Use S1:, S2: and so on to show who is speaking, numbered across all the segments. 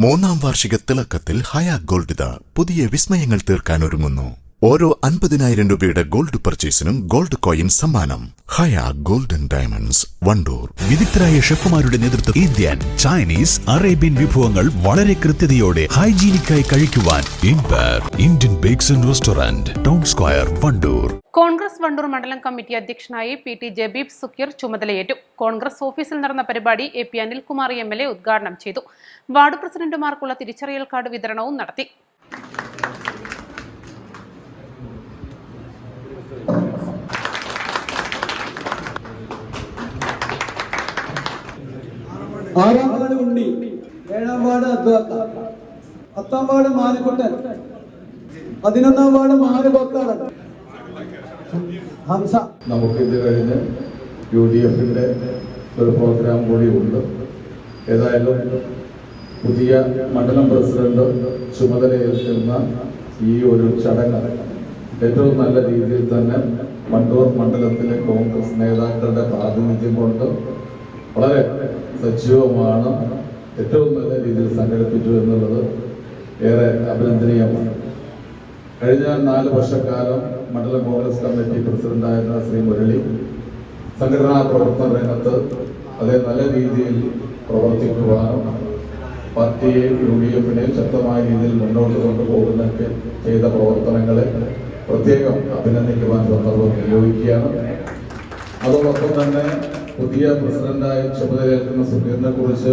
S1: മൂന്നാം വാർഷിക തിളക്കത്തിൽ ഹയ ഗോൾഡ് പുതിയ വിസ്മയങ്ങൾ തീർക്കാൻ ഒരുങ്ങുന്നു. ഓരോ 50,000 രൂപയുടെ ഗോൾഡ് പർച്ചേസിനും ഗോൾഡ് കോയിൻ സമ്മാനം. ഹയ ഗോൾഡൻ ഡയമണ്ട്സ്, വണ്ടൂർ.
S2: വിദഗ്ധരായ ഷെഫുമാരുടെ നേതൃത്വം ഇന്ത്യൻ, ചൈനീസ്, അറേബ്യൻ വിഭവങ്ങൾ വളരെ കൃത്യതയോടെ ഹൈജീനിക്കായി കഴിക്കുവാൻ Indian bakes and restaurant, town square, Wandoor.
S3: Congress Wandoor മണ്ഡലം കമ്മിറ്റി അധ്യക്ഷനായി പി.ടി. ജബീബ് സുക്കീർ ചുമതലയേറ്റു. കോൺഗ്രസ് ഓഫീസിൽ നടന്ന പരിപാടി എ.പി. അനിൽകുമാർ എം.എൽ.എ ഉദ്ഘാടനം ചെയ്തു. വാർഡ് പ്രസിഡന്റുമാർക്കുള്ള തിരിച്ചറിയൽ കാർഡ് വിതരണവും നടത്തി.
S4: ആറാം വാർഡ് ഉണ്ണി, 7ാം വാർഡ് അദ്വാത്ത, 10ാം വാർഡ് മാലിക്കുട്ടൻ, 11ാം വാർഡ് മാലുകൊക്കാടൻ, ഹംസ.
S5: നമുക്കിത് കഴിഞ്ഞ് UDF-ന്റെ ഒരു പ്രോഗ്രാം കൂടി ഉണ്ട്. ഏതായാലും പുതിയ മണ്ഡലം പ്രസിഡന്റ് ചുമതലയേൽക്കുന്ന ഈ ഒരു ചടങ്ങ് ഏറ്റവും നല്ല രീതിയിൽ തന്നെ വണ്ടൂർ മണ്ഡലത്തിലെ കോൺഗ്രസ് നേതാക്കളുടെ പ്രാതിനിധ്യം കൊണ്ട് വളരെ സജീവമാണ്, ഏറ്റവും നല്ല രീതിയിൽ സംഘടിപ്പിച്ചു എന്നുള്ളത് ഏറെ അഭിനന്ദനീയമാണ്. കഴിഞ്ഞ 4 വർഷക്കാലം മണ്ഡലം കോൺഗ്രസ് കമ്മിറ്റി പ്രസിഡന്റായിരുന്ന ശ്രീ മുരളി സംഘടനാ പ്രവർത്തന രംഗത്ത് അതേ നല്ല രീതിയിൽ പ്രവർത്തിക്കുവാനും പാർട്ടിയെ UDF-നെ ശക്തമായ രീതിയിൽ മുന്നോട്ട് കൊണ്ടുപോകുന്നതിന് ചെയ്ത പ്രവർത്തനങ്ങളെ പ്രത്യേകം അഭിനന്ദിക്കുവാൻ സന്ദർഭം വിനിയോഗിക്കുകയാണ്. അതോടൊപ്പം തന്നെ പുതിയ പ്രസിഡന്റായി ചുമതലയേൽക്കുന്ന സുഖീറിനെ കുറിച്ച്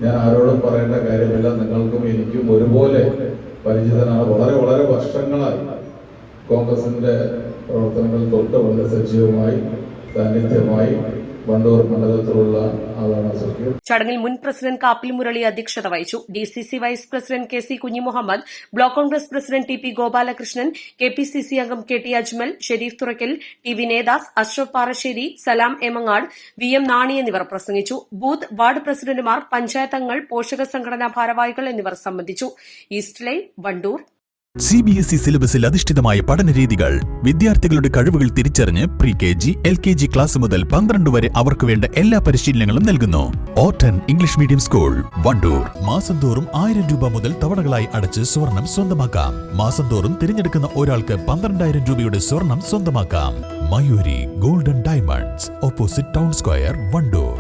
S5: ഞാൻ ആരോടും പറയേണ്ട കാര്യമില്ല. നിങ്ങൾക്കും എനിക്കും ഒരുപോലെ പരിചിതനാണ്. വളരെ വർഷങ്ങളായി കോൺഗ്രസിന്റെ പ്രവർത്തനങ്ങൾ തൊട്ട് വളരെ സജീവമായി സാന്നിധ്യമായി വണ്ടൂർ മണ്ഡലത്തിലുള്ള ആളാണ് സുഖീർ.
S6: ചടങ്ങിൽ മുൻ പ്രസിഡന്റ് കാപ്പിൽ മുരളി അധ്യക്ഷത വഹിച്ചു. DCC vice president KC Kunhimuhammed, block Congress president TP Gopalakrishnan, KPCC അംഗം KT Ajmal, Shareef Thurakkal, TV Nethas, Ashraf Parassery, Salam Emangad, VM Nani എന്നിവർ പ്രസംഗിച്ചു. ബൂത്ത്, വാർഡ് പ്രസിഡന്റുമാർ, പഞ്ചായത്ത് അംഗങ്ങൾ, പോഷക സംഘടനാ ഭാരവാഹികൾ എന്നിവർ സംബന്ധിച്ചു. East line, Wandoor.
S2: CBSE സിലബസിൽ അധിഷ്ഠിതമായ പഠനരീതികൾ, വിദ്യാർത്ഥികളുടെ കഴിവുകൾ തിരിച്ചറിഞ്ഞ് pre-KG, LKG ക്ലാസ് മുതൽ 12 വരെ അവർക്ക് വേണ്ട എല്ലാ പരിശീലനങ്ങളും നൽകുന്നു. Orton English medium school, Wandoor. മാസം തോറും 1000 രൂപ മുതൽ തവണകളായി അടച്ച് സ്വർണം സ്വന്തമാക്കാം. മാസം തോറും തിരഞ്ഞെടുക്കുന്ന ഒരാൾക്ക് 12,000 രൂപയുടെ സ്വർണം സ്വന്തമാക്കാം. Mayuri golden diamonds, opposite town square, Wandoor.